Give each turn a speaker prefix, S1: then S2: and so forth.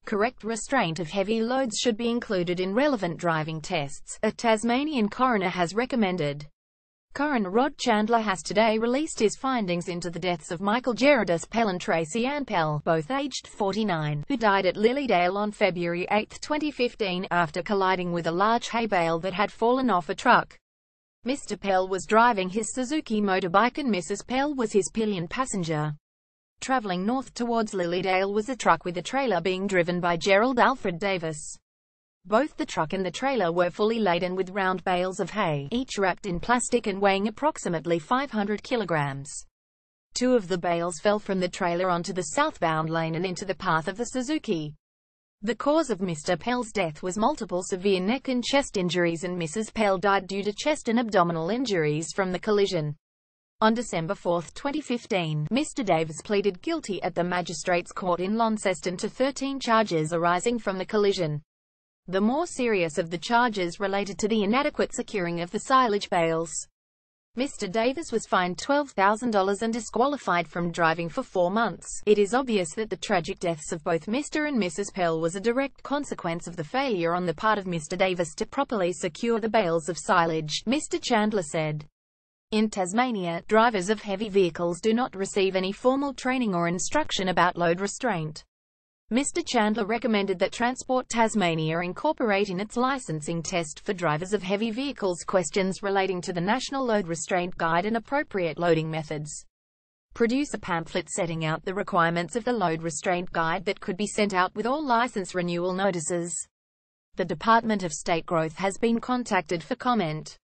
S1: Correct restraint of heavy loads should be included in relevant driving tests, a Tasmanian coroner has recommended. Coroner Rod Chandler has today released his findings into the deaths of Michael Gerardus Pell and Tracy Ann Pell, both aged 49, who died at Lilydale on February 8, 2015, after colliding with a large hay bale that had fallen off a truck. Mr. Pell was driving his Suzuki motorbike and Mrs. Pell was his pillion passenger. Traveling north towards Lilydale was a truck with a trailer being driven by Gerald Alfred Davis. Both the truck and the trailer were fully laden with round bales of hay, each wrapped in plastic and weighing approximately 500 kilograms. Two of the bales fell from the trailer onto the southbound lane and into the path of the Suzuki. The cause of Mr. Pell's death was multiple severe neck and chest injuries, and Mrs. Pell died due to chest and abdominal injuries from the collision. On December 4, 2015, Mr. Davis pleaded guilty at the Magistrates Court in Launceston to 13 charges arising from the collision. The more serious of the charges related to the inadequate securing of the silage bales. Mr. Davis was fined $12,000 and disqualified from driving for 4 months. It is obvious that the tragic deaths of both Mr. and Mrs. Pell was a direct consequence of the failure on the part of Mr. Davis to properly secure the bales of silage, Mr. Chandler said. In Tasmania, drivers of heavy vehicles do not receive any formal training or instruction about load restraint. Mr. Chandler recommended that Transport Tasmania incorporate in its licensing test for drivers of heavy vehicles questions relating to the National Load Restraint Guide and appropriate loading methods. Produce a pamphlet setting out the requirements of the Load Restraint Guide that could be sent out with all license renewal notices. The Department of State Growth has been contacted for comment.